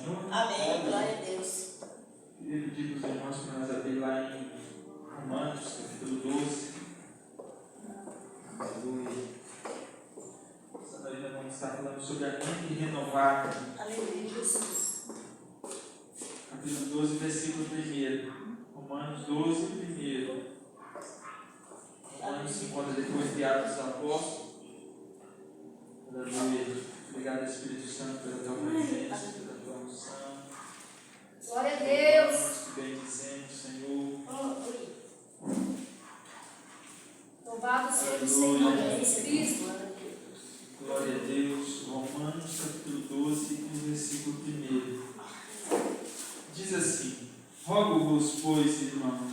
Senhor. Amém. Glória a Deus. Queria pedir para os irmãos para nós abrir lá em Romanos, capítulo 12. Aleluia. Nós ainda vamos estar falando sobre a mente renovada. Aleluia, Jesus. Capítulo 12, versículo 1. Romanos 12, 1. Romanos se encontra depois de Atos dos Apóstolos. Aleluia. Obrigado, Espírito Santo, pela tua presença, pela tua unção. Glória a Deus. Que bendizemos, Senhor. Louvado seja o Aleluia. Senhor Jesus Cristo. Glória a Deus. Romanos capítulo 12, versículo 1. Diz assim: Rogo-vos, pois, irmãos,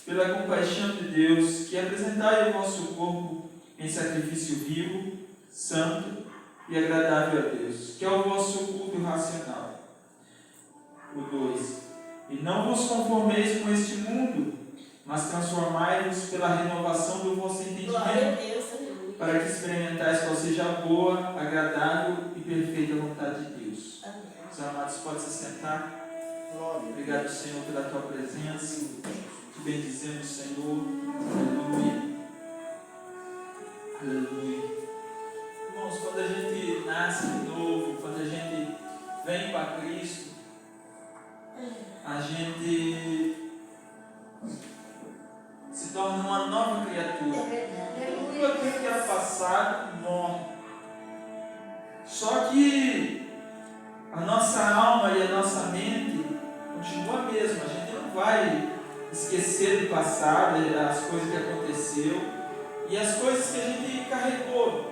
pela compaixão de Deus, que apresentai o vosso corpo em sacrifício vivo, santo e agradável a Deus, que é o vosso culto racional. O 2. E não vos conformeis com este mundo, mas transformai-vos pela renovação do vosso Glória a entendimento, Deus. Aleluia. para que experimentais qual seja a boa, agradável e perfeita vontade de Deus. Amém. Os amados, pode se sentar. Glória. Obrigado, Senhor, pela tua presença. Te bendizemos, Senhor. Aleluia. Aleluia. Irmãos, quando a gente nasce de novo, quando a gente vem para Cristo, a gente se torna uma nova criatura. É verdade. Tudo aquilo que era passado morre. Só que a nossa alma e a nossa mente continua a mesma. A gente não vai esquecer do passado, as coisas que aconteceu e as coisas que a gente carregou.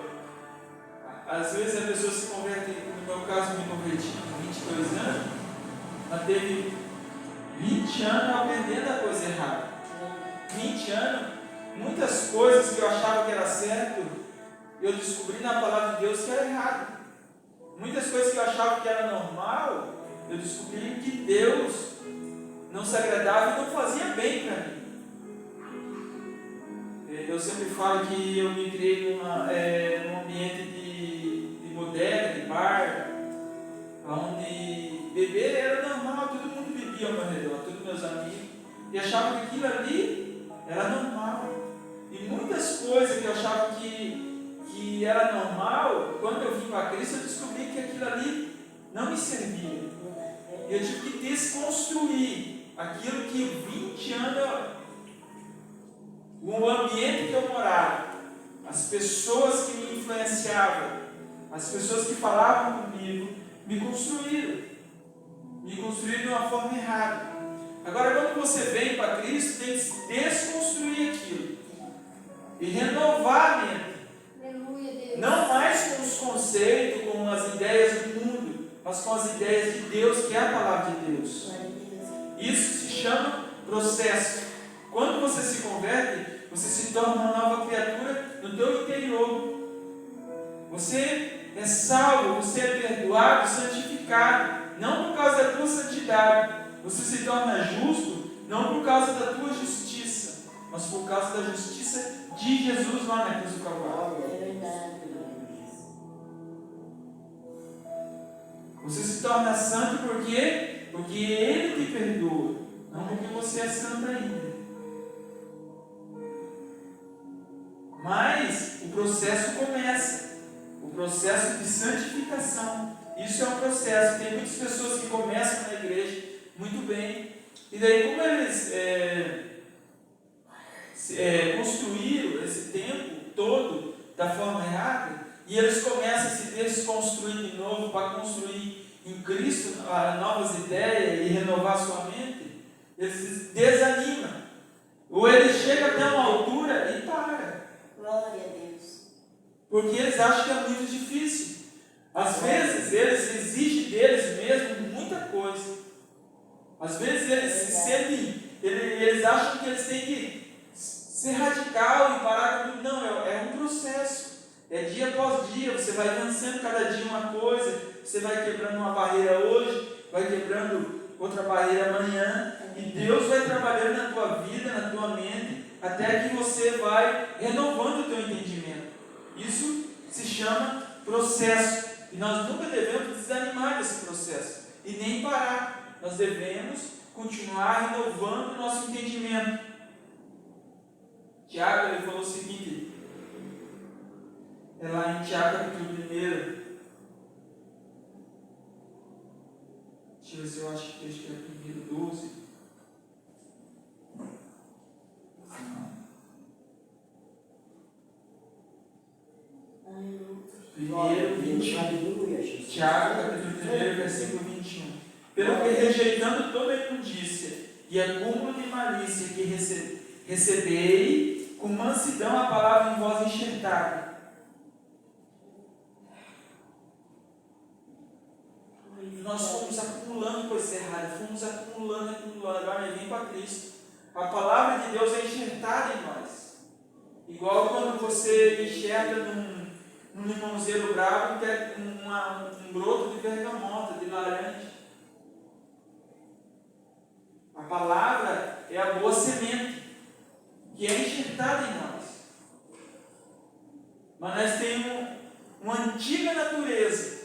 Às vezes a pessoa se converte, no meu caso me converti com 22 anos, ela teve 20 anos aprendendo a coisa errada. 20 anos, muitas coisas que eu achava que era certo, eu descobri na palavra de Deus que era errado. Muitas coisas que eu achava que era normal, eu descobri que Deus não se agradava e não fazia bem para mim. Eu sempre falo que eu me criei num ambiente de bodega, de bar, onde beber era normal, todo mundo bebia ao meu redor, todos meus amigos, e achava que aquilo ali era normal. E muitas coisas que eu achava que era normal, quando eu vim para Cristo, eu descobri que aquilo ali não me servia. Eu tive que desconstruir aquilo que 20 anos, o ambiente que eu morava, as pessoas que me influenciavam, as pessoas que falavam comigo, me construíram de uma forma errada. Agora, quando você vem para Cristo, tem que desconstruir aquilo e renovar a mente. Aleluia, Deus. Não mais com os conceitos, com as ideias do mundo, mas com as ideias de Deus, que é a palavra de Deus. Glória a Deus. Isso se chama processo. Quando você se converte, você se torna uma nova criatura no teu interior. Você é salvo, você é perdoado, santificado, não por causa da tua santidade. Você se torna justo, não por causa da tua justiça, mas por causa da justiça de Jesus lá na cruz do Calvário. É verdade. Você se torna santo por quê? Porque Ele te perdoa, não porque você é santo ainda. Mas o processo começa, o processo de santificação. Isso é um processo. Tem muitas pessoas que começam na igreja muito bem, e daí como eles construíram esse tempo todo da forma errada, e eles começam a se desconstruir de novo para construir em Cristo novas ideias e renovar sua mente, eles se desanimam, ou eles chegam até uma altura e param. Glória a Deus. Porque eles acham que é muito difícil. Às vezes eles exigem deles mesmos muita coisa. Às vezes eles se sentem, eles acham que eles têm que ser radical e parar com tudo. Não, é um processo. É dia após dia, você vai vencendo cada dia uma coisa, você vai quebrando uma barreira hoje, vai quebrando outra barreira amanhã, e Deus vai trabalhando na tua vida, na tua mente, até que você vai renovando o teu entendimento. Isso se chama processo, e nós nunca devemos desanimar desse processo. e nem parar. Nós devemos continuar renovando o nosso entendimento. Tiago, ele falou o seguinte, é lá em Tiago capítulo 1. Deixa eu ver se eu acho que é 1:12. Primeiro, 21. Tiago, capítulo 1, versículo 21. Pelo que rejeitando toda imundícia e acúmulo de malícia que recebei com mansidão a palavra em vós enxertada. Nós fomos acumulando coisas erradas, fomos acumulando, agora vem para Cristo. A palavra de Deus é enxertada em nós. Igual quando você enxerga num limãozeiro bravo um broto de bergamota, de laranja. A palavra é a boa semente, que é enxertada em nós. Mas nós temos uma antiga natureza,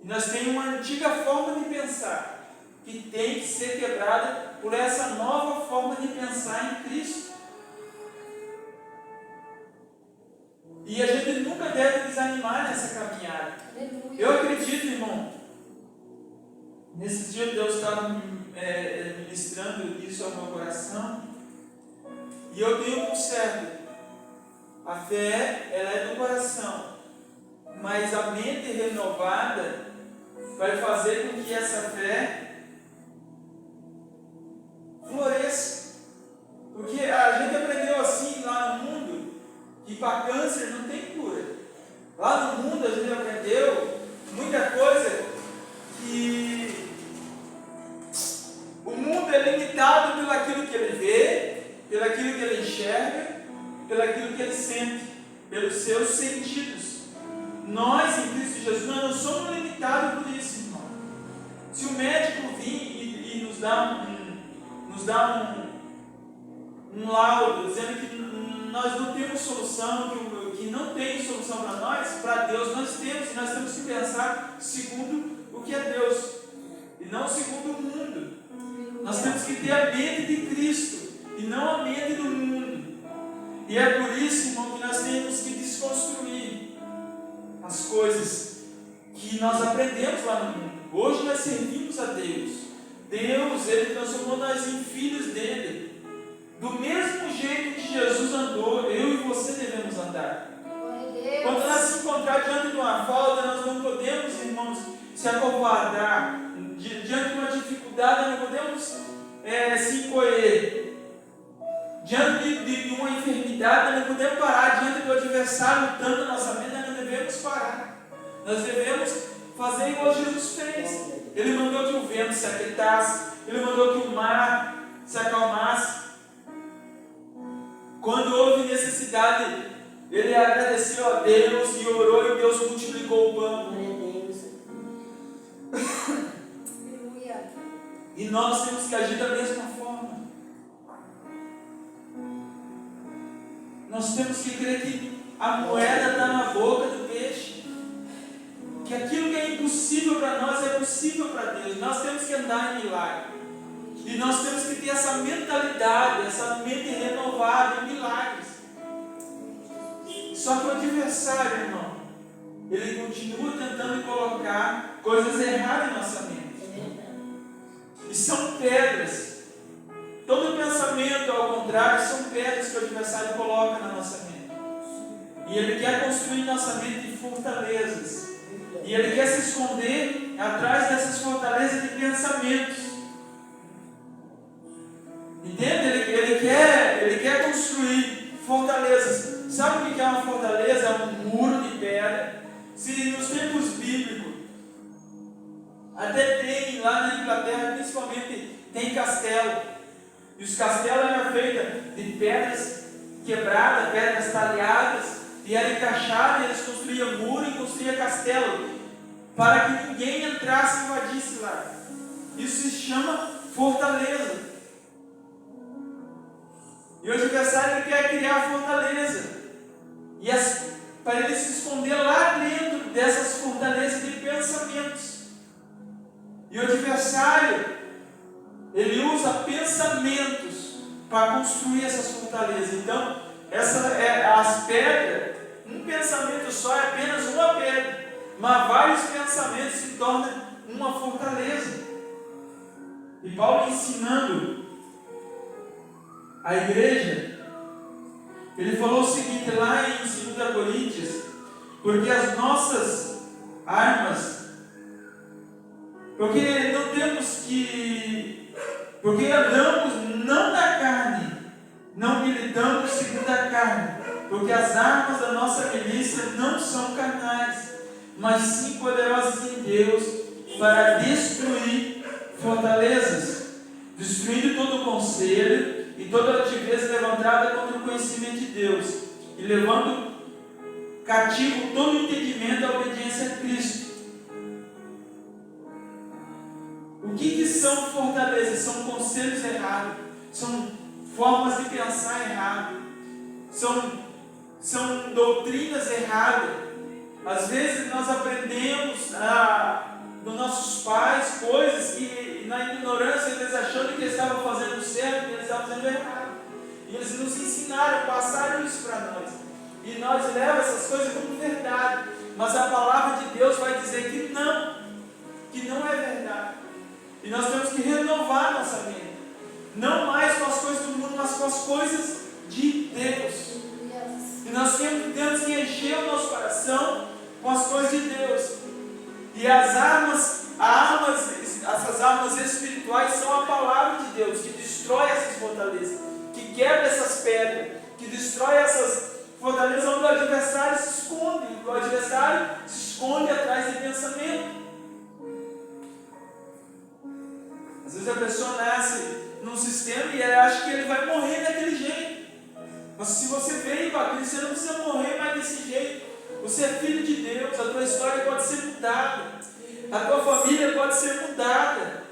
e nós temos uma antiga forma de pensar, que tem que ser quebrada por essa nova forma de pensar em Cristo. E a gente nunca deve desanimar nessa caminhada. Eu acredito, irmão, nesses dias Deus estava ministrando isso ao meu coração, e eu tenho por certo, a fé, ela é do coração, mas a mente renovada vai fazer com que essa fé floresça. Porque a gente aprendeu assim lá no mundo, que para câncer não tem cura. Lá no mundo a gente aprendeu muita coisa que o mundo é limitado pelo aquilo que ele vê, pelo aquilo que ele enxerga, pelo aquilo que ele sente, pelos seus sentidos. Nós, em Cristo Jesus, nós não somos limitados por isso, irmão. Se o médico vir e nos dá um laudo dizendo que nós não temos solução, que não tem solução para nós, para Deus nós temos, e nós temos que pensar segundo o que é Deus, e não segundo o mundo. Nós temos que ter a mente de Cristo, e não a mente do mundo. E é por isso, irmão, que nós temos que desconstruir as coisas que nós aprendemos lá no mundo. Hoje nós servimos a Deus. Deus, Ele transformou nós em filhos dEle. Do mesmo jeito que Jesus andou, eu e você devemos andar. Quando nós se encontrar diante de uma falta, nós não podemos, irmãos, se acovardar. Diante de uma dificuldade, nós não podemos se encolher. Diante de uma enfermidade, nós não podemos parar. Diante do adversário lutando na nossa mente, nós não devemos parar. Nós devemos fazer igual Jesus fez. Ele mandou que o vento se aquietasse, Ele mandou que o mar se acalmasse. Quando houve necessidade, Ele agradeceu a Deus e orou, e Deus multiplicou o pão. E nós temos que agir da mesma forma. Nós temos que crer que a moeda está na boca do peixe. Que aquilo que é impossível para nós é possível para Deus. Nós temos que andar em milagre. E nós temos que ter essa mentalidade, essa mente renovada em milagres. Só que o adversário, irmão, ele continua tentando colocar coisas erradas em nossa mente. E são pedras. Todo pensamento, ao contrário, são pedras que o adversário coloca na nossa mente. E ele quer construir em nossa mente fortalezas. E ele quer se esconder atrás dessas fortalezas de pensamentos. Entende? Ele quer construir fortalezas. Sabe o que é uma fortaleza? É um muro de pedra. Se nos tempos bíblicos, até tem lá na Inglaterra, principalmente, tem castelo. E os castelos eram feitos de pedras quebradas, pedras talhadas, e era encaixado, e eles construíam muro e construíam castelo, para que ninguém entrasse e invadisse lá. Isso se chama fortaleza. E o adversário ele quer criar fortaleza, e para ele se esconder lá dentro dessas fortalezas de pensamentos. E o adversário, ele usa pensamentos para construir essas fortalezas. Então, as pedras, um pensamento só é apenas uma pedra, mas vários pensamentos se tornam uma fortaleza. E Paulo ensinando a igreja, ele falou o seguinte lá em 2 Coríntios: porque as nossas armas, porque andamos não na carne, não militamos segundo a carne, porque as armas da nossa milícia não são carnais, mas sim poderosas em Deus para destruir fortalezas, destruindo todo o conselho e toda altivez levantada contra o conhecimento de Deus, e levando cativo todo o entendimento à obediência a Cristo. O que são fortalezas? São conselhos errados, são formas de pensar errado, são doutrinas erradas. Às vezes nós aprendemos dos nossos pais coisas que, na ignorância, eles achando que eles estavam fazendo certo, que eles estavam fazendo errado. E eles nos ensinaram, passaram isso para nós. E nós levamos essas coisas como verdade. Mas a palavra de Deus vai dizer que não é verdade. E nós temos que renovar nossa mente. Não mais com as coisas do mundo, mas com as coisas de Deus. E nós temos que encher o nosso coração com as coisas de Deus. E essas armas espirituais são a palavra de Deus, que destrói essas fortalezas, que quebra essas pedras, que destrói essas fortalezas onde o adversário se esconde. O adversário se esconde atrás de pensamento. Às vezes a pessoa nasce num sistema e ela acha que ele vai morrer daquele jeito. Mas se você veio para Cristo, você não precisa morrer mais desse jeito. Você é filho de Deus, a tua história pode ser mudada, a tua família pode ser mudada.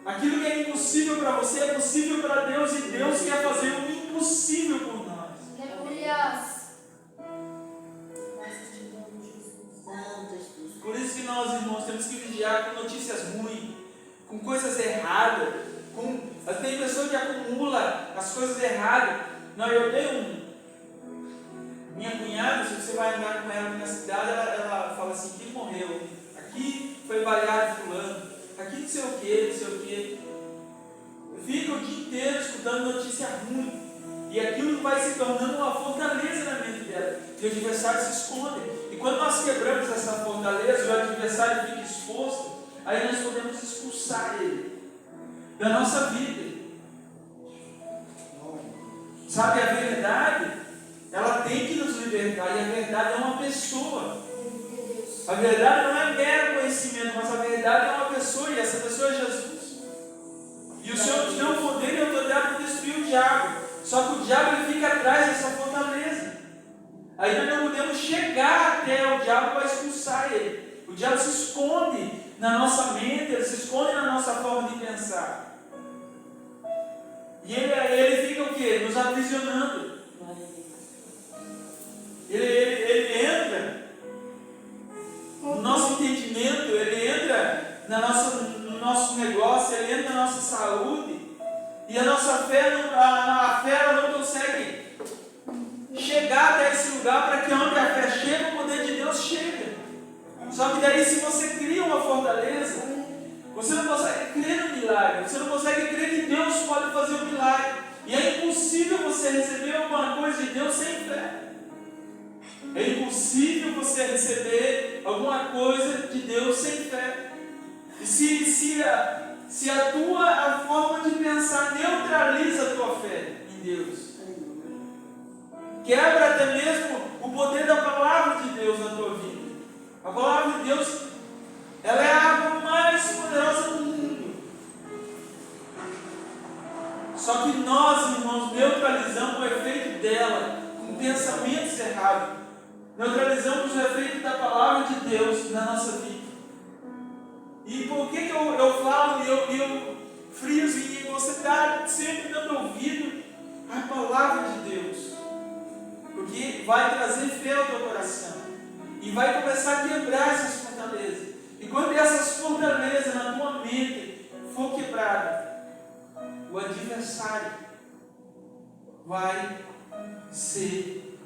Aquilo que é impossível para você é possível para Deus, e Deus quer fazer o impossível por nós. Aleluia. Por isso que nós, irmãos, temos que vigiar com notícias ruins, com coisas erradas. Tem pessoa que acumula as coisas erradas. Não, eu tenho minha cunhada, se você vai andar com ela aqui na cidade, ela fala assim: aqui morreu, aqui foi baleado fulano, aqui não sei o que, não sei o que. Fica o dia inteiro escutando notícia ruim, e aquilo vai se tornando uma fortaleza na mente dela, e o adversário se esconde. E quando nós quebramos essa fortaleza, o adversário fica exposto, aí nós podemos expulsar ele da nossa vida. Sabe, a verdade, ela tem que nos libertar, e a verdade é uma pessoa. A verdade não é mero conhecimento, mas a verdade é uma pessoa, e essa pessoa é Jesus. E o Senhor nos deu o poder e a autoridade para destruir o diabo. Só que o diabo ele fica atrás dessa fortaleza. Aí nós não podemos chegar até o diabo para expulsar ele. O diabo se esconde na nossa mente, ele se esconde na nossa forma de pensar. E ele fica o quê? Nos aprisionando. Ele entra no nosso entendimento, ele entra no nosso negócio, ele entra na nossa saúde, e a nossa fé, a fé ela não consegue chegar até esse lugar, para que onde a fé chega, o poder de Deus chega. Só que daí, se você cria uma fortaleza, você não consegue crer no milagre, você não consegue crer que Deus pode fazer um milagre, e é impossível você receber alguma coisa de Deus sem fé. É impossível você receber alguma coisa de Deus sem fé. E se a tua forma de pensar neutraliza a tua fé em Deus, quebra até mesmo o poder da palavra de Deus na tua vida. A palavra de Deus, ela é a água mais poderosa do mundo. Só que nós, irmãos, neutralizamos o efeito dela com pensamentos errados. Neutralizamos o efeito da palavra de Deus na nossa vida. E por que eu falo e eu friso e você está sempre dando ouvido à palavra de Deus? Porque vai trazer fé ao teu coração. E vai começar a quebrar essas fortalezas. E E quando essas fortalezas na tua mente for quebrada, o adversário vai ser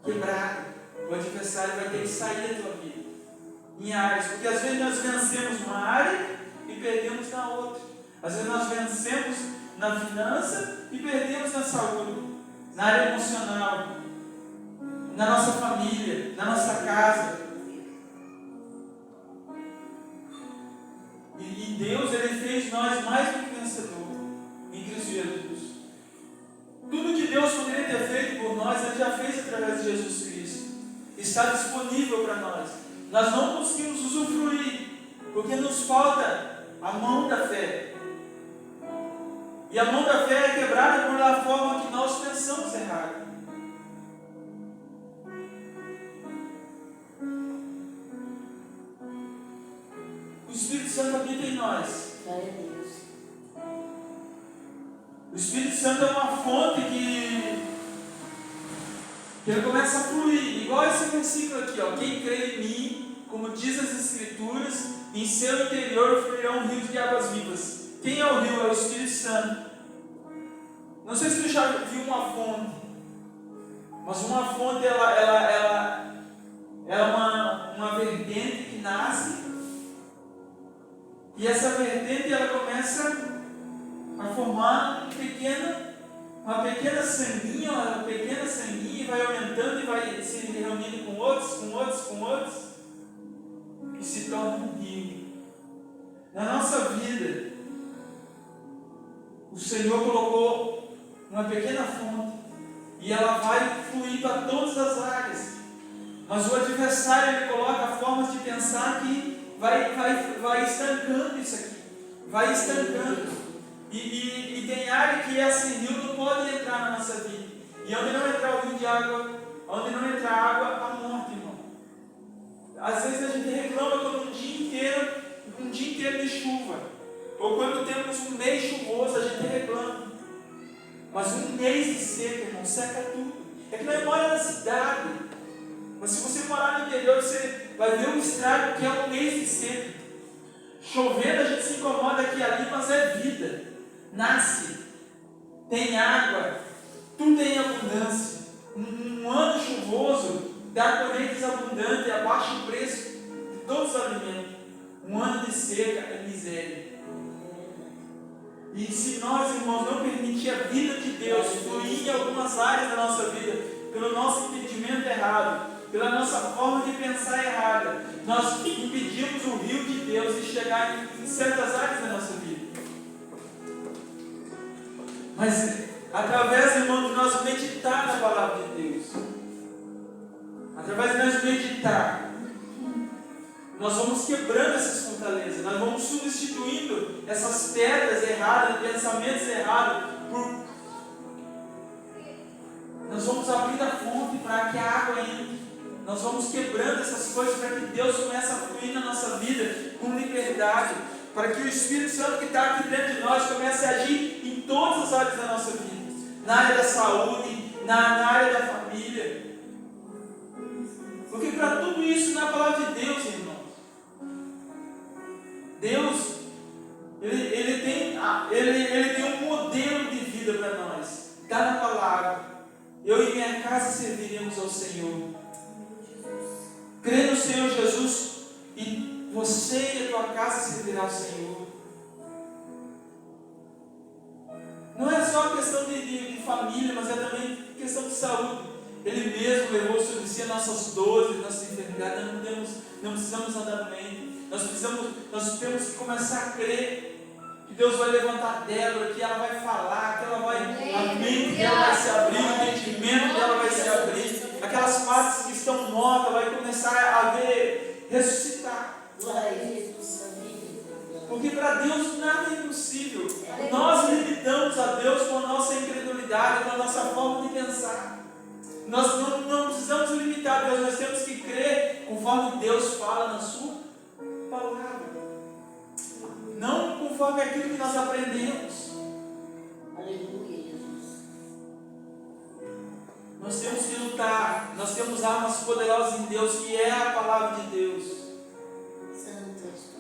quebrado. O adversário vai ter que sair da tua vida em áreas, porque às vezes nós vencemos uma área e perdemos na outra. Às vezes nós vencemos na finança e perdemos na saúde, na área emocional, na nossa família, na nossa casa. E Deus, Ele fez nós mais do que vencedor em Cristo Jesus. Tudo que Deus poderia ter feito por nós, Ele já fez através de Jesus Cristo. Está disponível para nós. Nós não conseguimos usufruir, porque nos falta a mão da fé. E a mão da fé é quebrada por a forma que nós pensamos errado. O Espírito Santo habita em nós. Glória a Deus. O Espírito Santo é uma fonte que ele começa a fluir. Igual esse versículo aqui, ó. Quem crê em mim, como diz as Escrituras, em seu interior fluirão rios de águas vivas. Quem é o rio? É o Espírito Santo. Não sei se tu já viu uma fonte, mas uma fonte ela é uma vertente que nasce, e essa vertente ela começa a formar uma pequena sanguinha, e vai aumentando e vai se reunindo com outros, e se torna um rio. Na nossa vida, o Senhor colocou uma pequena fonte e ela vai fluir para todas as áreas. Mas o adversário ele coloca formas de pensar que vai estancando isso aqui, vai estancando. E tem área que esse rio não pode entrar na nossa vida. E onde não entrar o rio de água, onde não entrar água, a morte, irmão. Às vezes a gente reclama quando um dia inteiro de chuva, ou quando temos um mês chuvoso, a gente reclama. Mas um mês de seca, irmão, seca tudo. É que nós moramos na cidade, mas se você morar no interior, você vai ver o estrago que é um mês de seca. Chovendo a gente se incomoda aqui e ali, mas é vida. Nasce, tem água, tudo em abundância. Um ano chuvoso dá colheitas abundantes, abaixa o preço de todos os alimentos. Um ano de seca é miséria. E se nós, irmãos, não permitir a vida de Deus fluir em algumas áreas da nossa vida, pelo nosso entendimento errado, pela nossa forma de pensar errada, nós impedimos o rio de Deus de chegar em certas áreas da nossa vida. Mas através, irmão, de nós meditar na palavra de Deus, através de nós meditar, nós vamos quebrando essas fortalezas, nós vamos substituindo essas pedras erradas, pensamentos errados, nós vamos abrindo a fonte para que a água entre. Nós vamos quebrando essas coisas para que Deus comece a fluir na nossa vida com liberdade, para que o Espírito Santo que está aqui dentro de nós comece a agir em todas as áreas da nossa vida, na área da saúde, na área da família. Porque para tudo isso na palavra de Deus, irmãos, Deus ele tem um modelo de vida para nós. Está na palavra. Eu e minha casa serviremos ao Senhor. Crê no Senhor Jesus e você e a tua casa servirão ao Senhor. Não é só questão de família, mas é também questão de saúde. Ele mesmo levou sobre si as nossas dores, nossas enfermidades. Não precisamos andar no meio. Nós temos que começar a crer que Deus vai levantar Débora, que ela vai falar, que ela vai, a mente dela vai se abrir, o entendimento dela vai se abrir, aquelas partes que estão mortas vai começar a ver, ressuscitar. Porque para Deus nada é impossível. Nós limitamos a Deus com a nossa incredulidade, com a nossa forma de pensar. Nós não precisamos limitar a Deus, nós temos que crer conforme Deus fala na sua palavra. Não conforme aquilo que nós aprendemos. Aleluia, Jesus. Nós temos que lutar. Nós temos armas poderosas em Deus, que é a palavra de Deus. Santo és tu.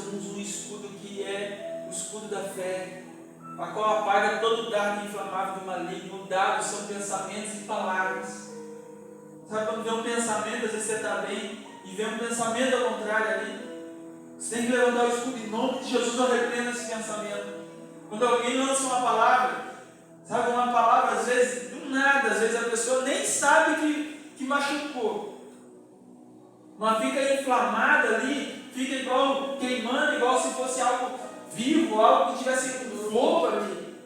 temos um escudo que é o escudo da fé, a qual apaga todo dardo inflamável do maligno. O dardo são pensamentos e palavras. Sabe quando vem um pensamento, às vezes você está bem, e vem um pensamento ao contrário ali, você tem que levantar o escudo em nome de Jesus, eu repreendo esse pensamento. Quando alguém lança uma palavra, sabe, uma palavra às vezes do nada, às vezes a pessoa nem sabe que machucou, mas fica inflamada ali, fica igual queimando, igual se fosse algo vivo, algo que tivesse fogo ali.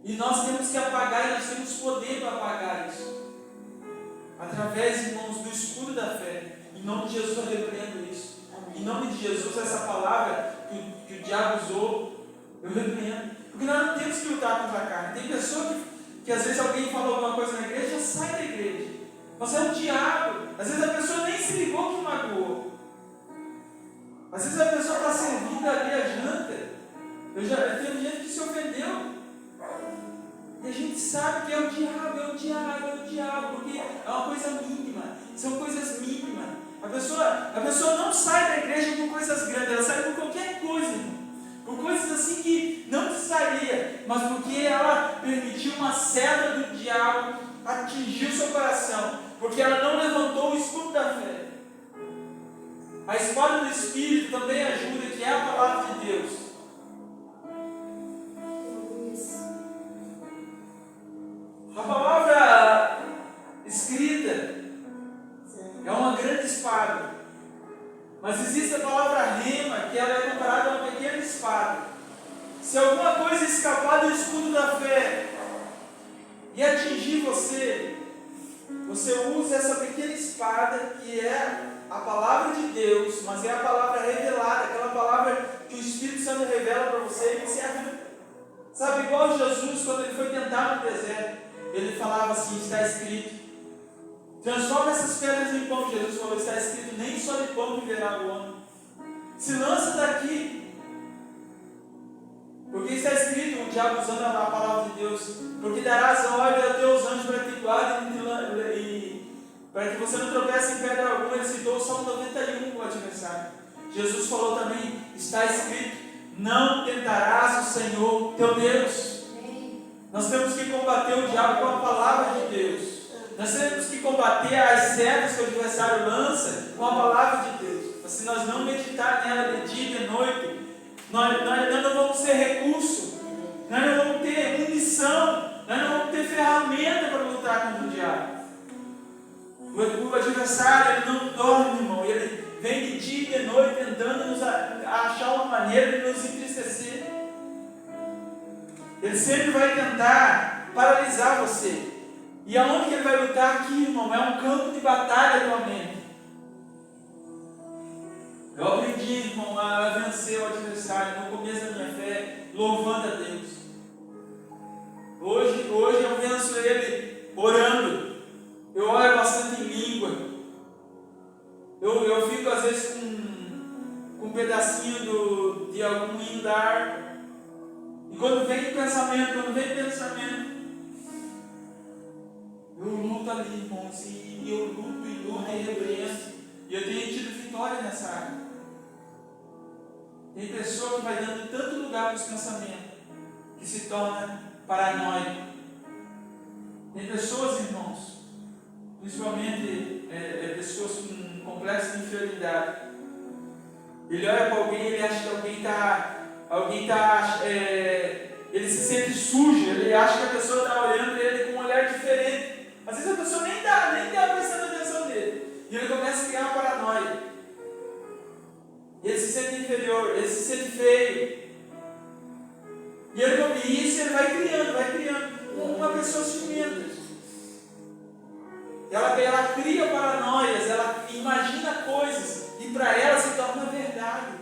E nós temos que apagar, e nós temos poder para apagar isso. Através, irmãos, do escudo da fé. Em nome de Jesus eu repreendo isso. Amém. Em nome de Jesus, essa palavra que o diabo usou, eu repreendo. Porque nós não temos que lutar contra a carne. Tem pessoa que às vezes alguém falou alguma coisa na igreja, sai da igreja. Você é um diabo. Às vezes a pessoa nem se ligou que magoou. Às vezes a pessoa está servindo ali a janta. Eu tenho gente que se ofendeu. E a gente sabe que é o diabo, porque é uma coisa mínima, são coisas mínimas. A pessoa não sai da igreja por coisas grandes, ela sai por qualquer coisa, irmão. Por coisas assim que não precisaria, mas porque ela permitiu uma seta do diabo atingir o seu coração, porque ela não levantou o escudo da fé. A espada do Espírito também ajuda, que é a palavra de Deus. A palavra escrita é uma grande espada, mas existe a palavra rema, que ela é comparada a uma pequena espada. Se alguma coisa escapar do escudo da fé e atingir você, você usa essa pequena espada, que é a palavra de Deus, mas é a palavra revelada, aquela palavra que o Espírito Santo revela para você e você arranca. Sabe, igual Jesus, quando ele foi tentar no deserto, ele falava assim, está escrito, transforma essas pedras em pão. Jesus falou, está escrito, nem só de pão viverá o homem. Se lança daqui, porque está escrito, o diabo usando a palavra de Deus, porque darás ordem aos teus anjos para que te guardem e para que você não tropece em pedra alguma. Ele citou o Salmo 91 para o adversário. Jesus falou também, está escrito, não tentarás o Senhor teu Deus. Nós temos que combater o diabo com a palavra de Deus. Nós temos que combater as setas que o adversário lança com a palavra de Deus. Se nós não meditar nela de dia e de noite, nós não vamos ter recurso, nós não vamos ter munição, nós não vamos ter ferramenta para lutar contra o diabo. O adversário, ele não dorme, irmão, ele vem de dia e de noite tentando nos achar uma maneira de nos entristecer. Ele sempre vai tentar paralisar você. E aonde que ele vai lutar aqui, irmão? É um campo de batalha atualmente. Eu aprendi, irmão, a vencer o adversário no começo da minha fé, louvando a Deus. Hoje eu venço ele orando. Eu oro bastante em língua. Eu fico às vezes com um pedacinho de algum hindar. E quando vem pensamento, eu luto ali, irmãos, e eu luto e repreendo. E eu tenho tido vitória nessa área. Tem pessoa que vai dando tanto lugar para os pensamentos, que se torna paranoico. Tem pessoas, irmãos, principalmente pessoas com complexo de inferioridade. Ele olha para alguém, ele acha que ele se sente sujo, ele acha que a pessoa está olhando ele com um olhar diferente. Às vezes a pessoa nem está prestando atenção nele. E ele começa a criar uma paranoia. Ele se sente inferior, ele se sente feio. E isso ele vai criando. Uma pessoa ciumenta. Ela cria paranoias, ela imagina coisas e para ela se torna verdade.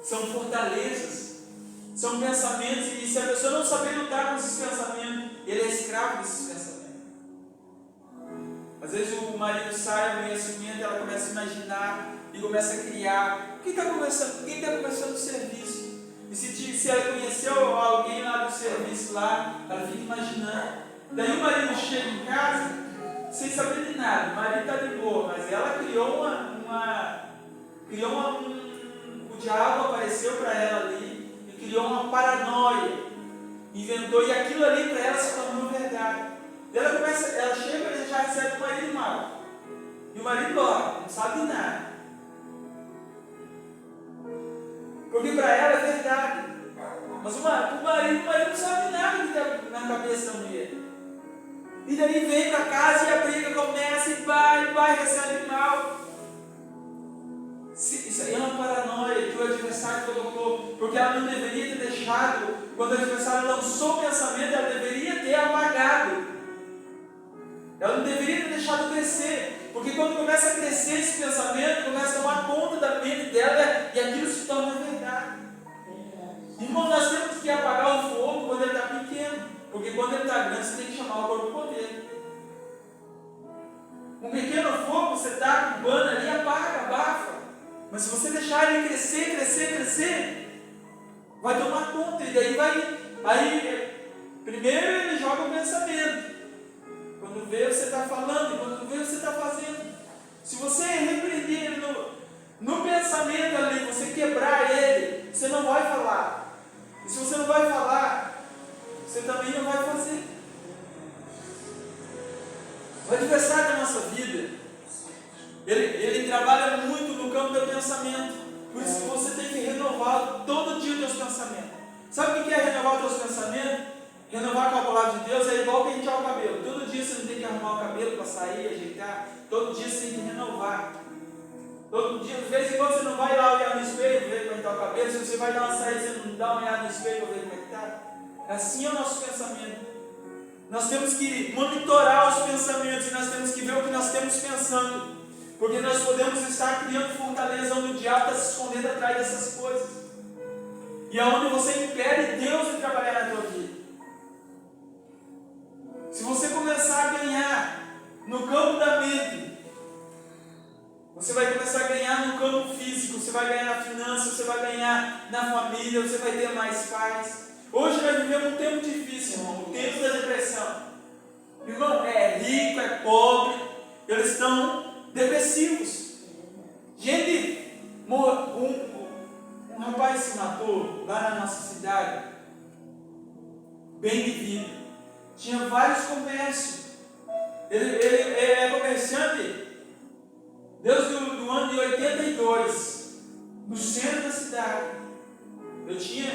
São fortalezas, são pensamentos, e se a pessoa não saber lutar com esses pensamentos, ele é escravo desses pensamentos. Às vezes o marido sai, a mulher ciumenta, ela começa a imaginar e começa a criar. Quem está começando o serviço? E se ela conheceu alguém lá do serviço lá, ela fica imaginando. Daí o marido chega em casa, sem saber de nada, o marido está de boa, mas ela criou o diabo apareceu para ela ali e criou uma paranoia, inventou, e aquilo ali para ela se tornou verdade. Ela chega e já recebe o marido mal, e o marido dorme, não sabe de nada, porque para ela é verdade, mas o marido não sabe nada que está na cabeça da mulher. E daí vem para casa e a briga começa, e vai, recebe mal. Isso aí é uma paranoia que o adversário colocou, porque ela não deveria ter deixado, quando o adversário lançou o pensamento, ela deveria ter apagado. Ela não deveria ter deixado crescer, porque quando começa a crescer esse pensamento, começa a tomar conta da mente dela e aquilo se torna verdade. Irmão, nós temos que apagar o fogo quando ele está pequeno. Porque quando ele está grande, você tem que chamar o corpo poder. Um pequeno fogo, você está cubando ali, apaga, abafa. Mas se você deixar ele crescer, vai tomar conta. E daí primeiro ele joga o pensamento. Quando vê, você está falando. E quando vê, você está fazendo. Se você repreender ele no pensamento ali, você quebrar ele, você não vai falar. E se você não vai falar, você também não vai fazer. O adversário da nossa vida, ele trabalha muito no campo do pensamento. Por isso que você tem que renovar todo dia os teus pensamentos. Sabe o que é renovar os teus pensamentos? Renovar com a palavra de Deus é igual pentear o cabelo. Todo dia você não tem que arrumar o cabelo para sair, ajeitar. Todo dia você tem que renovar. Todo dia, de vez em quando você não vai lá olhar no espelho, ver como está o cabelo. Se você vai dar uma saída, você não dá uma olhada no espelho para ver como é que está. Assim é o nosso pensamento. Nós temos que monitorar os pensamentos e nós temos que ver o que nós estamos pensando, porque nós podemos estar criando fortaleza onde o diabo está se escondendo atrás dessas coisas, e aonde você impede Deus de trabalhar na tua vida. Se você começar a ganhar no campo da mente, você vai começar a ganhar no campo físico, você vai ganhar na finança, você vai ganhar na família, você vai ter mais paz. Hoje nós vivemos um tempo difícil, irmão, o tempo da depressão. Irmão, é rico, é pobre, eles estão depressivos. Gente, um rapaz se matou lá na nossa cidade, bem de vida, tinha vários comércios, ele é comerciante desde o ano de 82, no centro da cidade. Eu tinha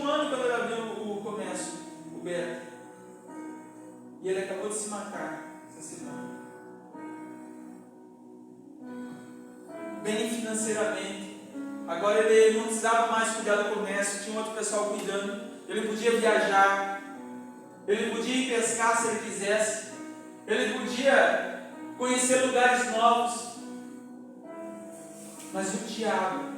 um ano quando ele abriu o comércio, o Beto. E ele acabou de se matar, assassinado. Bem financeiramente. Agora ele não precisava mais cuidar do comércio, tinha outro pessoal cuidando. Ele podia viajar, ele podia ir pescar se ele quisesse, ele podia conhecer lugares novos. Mas o diabo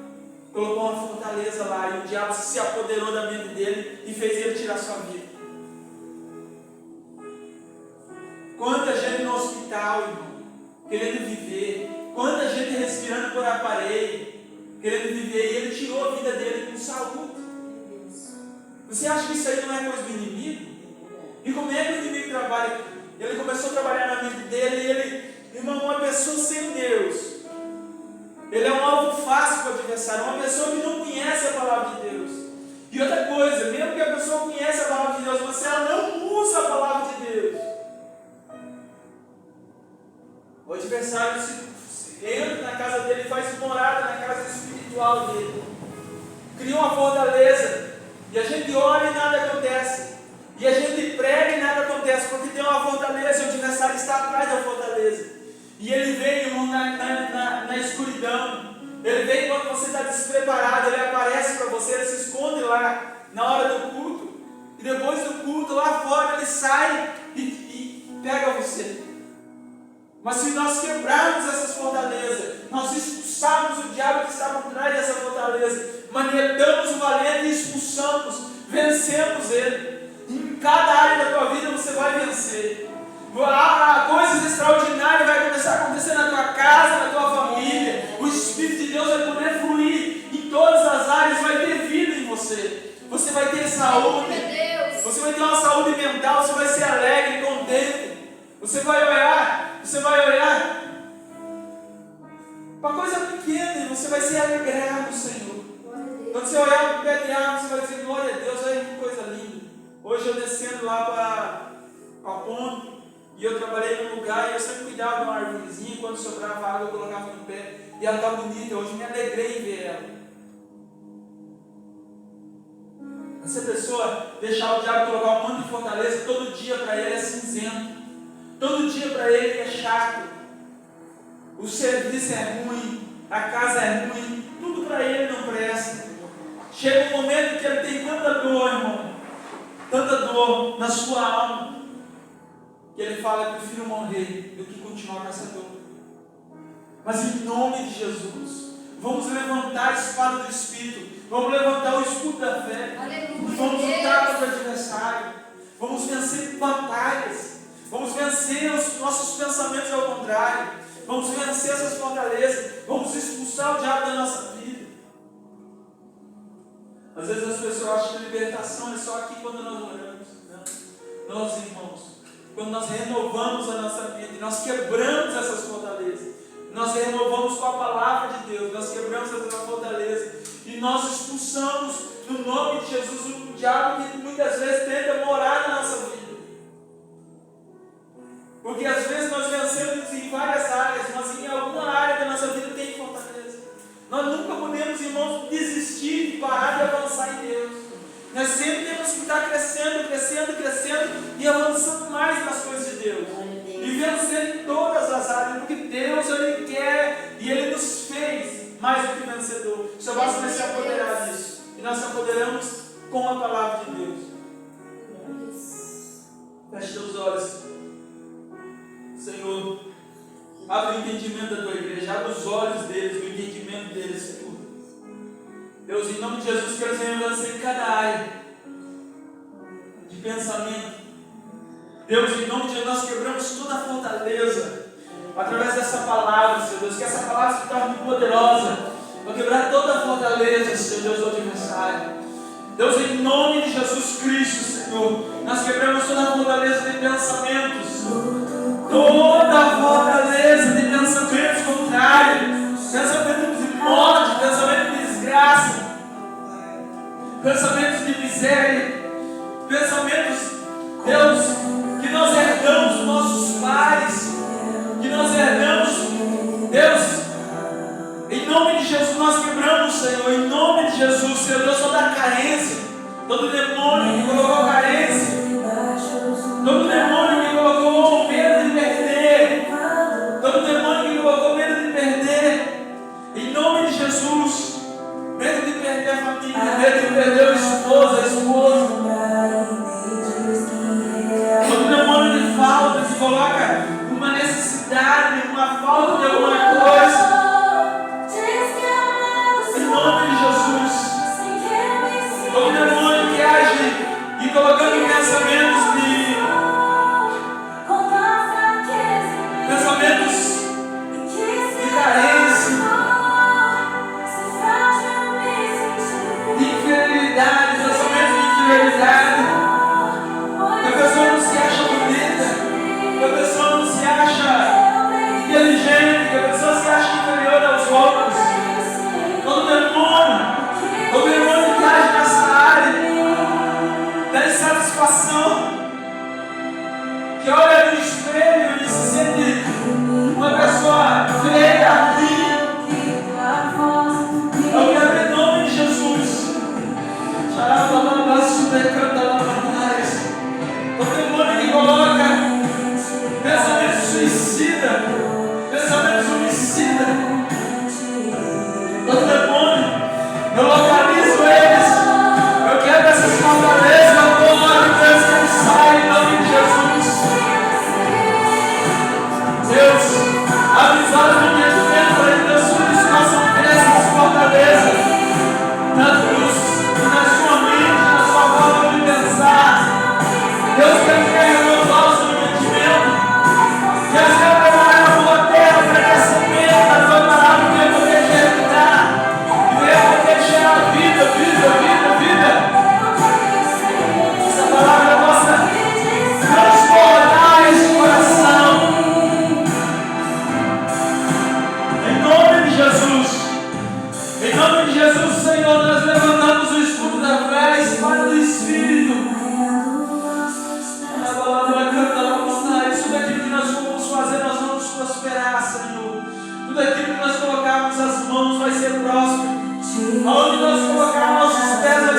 colocou uma fortaleza lá e o diabo se apoderou da mente dele e fez ele tirar sua vida. Quanta gente no hospital, irmão, querendo viver, quanta gente respirando por aparelho, querendo viver, e ele tirou a vida dele com saúde. Você acha que isso aí não é coisa do inimigo? E como é que o inimigo trabalha? Ele começou a trabalhar na mente dele e ele, irmão, uma pessoa sem Deus, ele é um alvo fácil para o adversário, uma pessoa que não conhece a palavra de Deus. E outra coisa, mesmo que a pessoa conheça a palavra de Deus, mas ela não usa a palavra de Deus, o adversário entra na casa dele, faz morada na casa espiritual dele, cria uma fortaleza, e a gente ora e nada acontece, e a gente prega e nada acontece, porque tem uma fortaleza e o adversário está atrás da fortaleza. E ele vem, irmão, na escuridão. Ele vem quando você está despreparado. Ele aparece para você, ele se esconde lá na hora do culto. E depois do culto, lá fora, ele sai e pega você. Mas se nós quebrarmos essas fortalezas, nós expulsarmos o diabo que está por trás dessa fortaleza, manietamos o valente e expulsamos, vencemos ele. Em cada área da tua vida você vai vencer. Coisas extraordinárias vai começar a acontecer na tua casa, na tua família. O Espírito de Deus vai poder fluir em todas as áreas, vai ter vida em você. Você vai ter saúde, você vai ter uma saúde mental, você vai ser alegre, contente. Você vai olhar Você vai olhar para coisa pequena e você vai se alegrar no Senhor. Quando você olhar para o pé de árvore, você vai dizer, glória a Deus, olha que coisa linda. Hoje eu descendo lá para a ponte, e eu trabalhei num lugar e eu sempre cuidava de uma árvorezinha, quando sobrava água eu colocava no pé, e ela está bonita, hoje me alegrei em ver ela. Essa pessoa deixar o diabo colocar um monte de fortaleza, todo dia para ele é cinzento, todo dia para ele é chato, o serviço é ruim, a casa é ruim, tudo para ele não presta. Chega um momento que ele tem tanta dor, irmão, tanta dor na sua alma, que ele fala, eu prefiro morrer do que continuar com essa dor. Mas em nome de Jesus, vamos levantar a espada do Espírito, vamos levantar o escudo da fé, e vamos lutar contra o adversário, vamos vencer batalhas, vamos vencer os nossos pensamentos ao contrário, vamos vencer essas fortalezas, vamos expulsar o diabo da nossa vida. Às vezes as pessoas acham que libertação é só aqui quando nós oramos. Não. Nós, irmãos, quando nós renovamos a nossa vida, nós quebramos essas fortalezas, nós renovamos com a palavra de Deus, nós quebramos essa fortaleza e nós expulsamos no nome de Jesus o diabo que muitas vezes tenta morar na nossa vida. Porque às vezes nós vencemos em várias áreas, mas em alguma área da nossa vida tem fortaleza. Nós nunca podemos, irmãos, desistir de parar de avançar em Deus. Nós sempre temos que estar crescendo, crescendo, crescendo e avançando mais nas coisas de Deus. E vencendo em todas as áreas, porque Deus, Ele quer e Ele nos fez mais do que vencedor. Só basta se apoderar disso. E nós se apoderamos com a palavra de Deus. Feche teus olhos. Senhor, abre o entendimento da tua igreja, abre os olhos deles, o entendimento deles, Senhor. Deus, em nome de Jesus, que eles venham vencer em cada área de pensamento. Deus, em nome de Jesus, nós quebramos toda a fortaleza através dessa palavra, Senhor Deus, que essa palavra se torne poderosa para quebrar toda a fortaleza, Senhor Deus, do adversário. Deus, em nome de Jesus Cristo, Senhor, nós quebramos toda a fortaleza de pensamentos, toda a fortaleza de pensamentos contrários, pensamentos de morte, pensamentos de desgraça, pensamentos de miséria, pensamentos, Deus, que nós herdamos dos nossos pais, que nós herdamos, Deus, em nome de Jesus nós quebramos, Senhor, em nome de Jesus, Senhor Deus, toda a carência, todo demônio que colocou carência, todo demônio que colocou medo de perder, todo demônio que colocou medo de perder, em nome de Jesus, medo de perder a família, medo de perder o esposo, a esposa, todo demônio de falta que coloca uma necessidade, uma falta de alguma coisa, em nome de Jesus, todo demônio que age e colocando pensamentos de carência, de inferioridade, pensamentos de inferioridade, que a pessoa não se acha bonita, que a pessoa não se acha inteligente, que a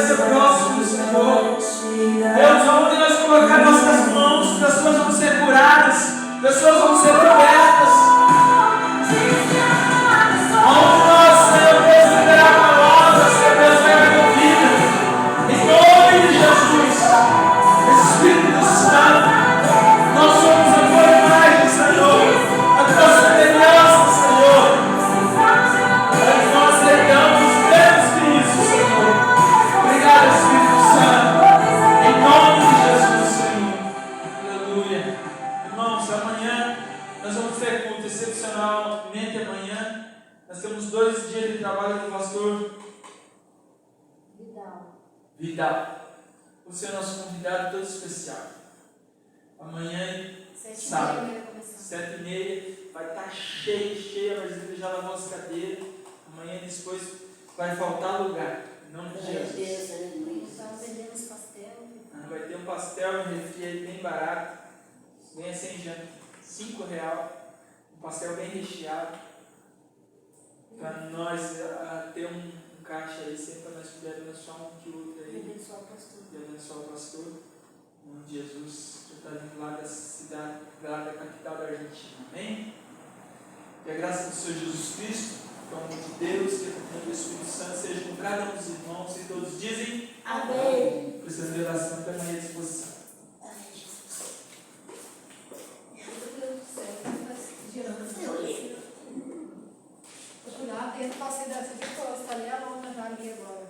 ser próximo, Senhor. Deus, onde nós colocar nossas mãos, pessoas vão ser curadas, pessoas vão ser cobertas. Onde nós, Senhor Deus, liberar a palavra, Senhor Deus, vai haver vida. Em nome de Jesus, Espírito Santo, nós somos a tua imagem, Senhor, a tua semelhança, Senhor. Mas nós negamos menos que isso, Senhor. Obrigado, Espírito Santo. Em nome de Jesus, Senhor. Aleluia. Irmãos, amanhã nós vamos ter culto excepcionalmente amanhã. Nós temos 2 dias de trabalho com o pastor Vidal. Você é nosso convidado todo especial. Amanhã, sábado, 7h30, vai estar cheia, mas ele já lavou as cadeiras. Amanhã depois vai faltar lugar. Em nome de Jesus. Estamos vendendo os pastel. Vai ter um pastel e um refri aí bem barato. Ganha sem janta. R$5. Um pastel bem recheado. Para nós ter um caixa aí, sempre para nós podermos abençoar um que outro aí. E abençoar o pastor. Em nome de Jesus, que está vindo lá da cidade, lá da capital da Argentina. Amém? Que a graça do Senhor Jesus Cristo, que é o amor de Deus, que é o amor do Espírito Santo, seja com cada um dos irmãos e todos dizem Amém. Precisando de oração, permanece à disposição. Cuidado, tem que passar dessa de costa ali, a longa já ali agora.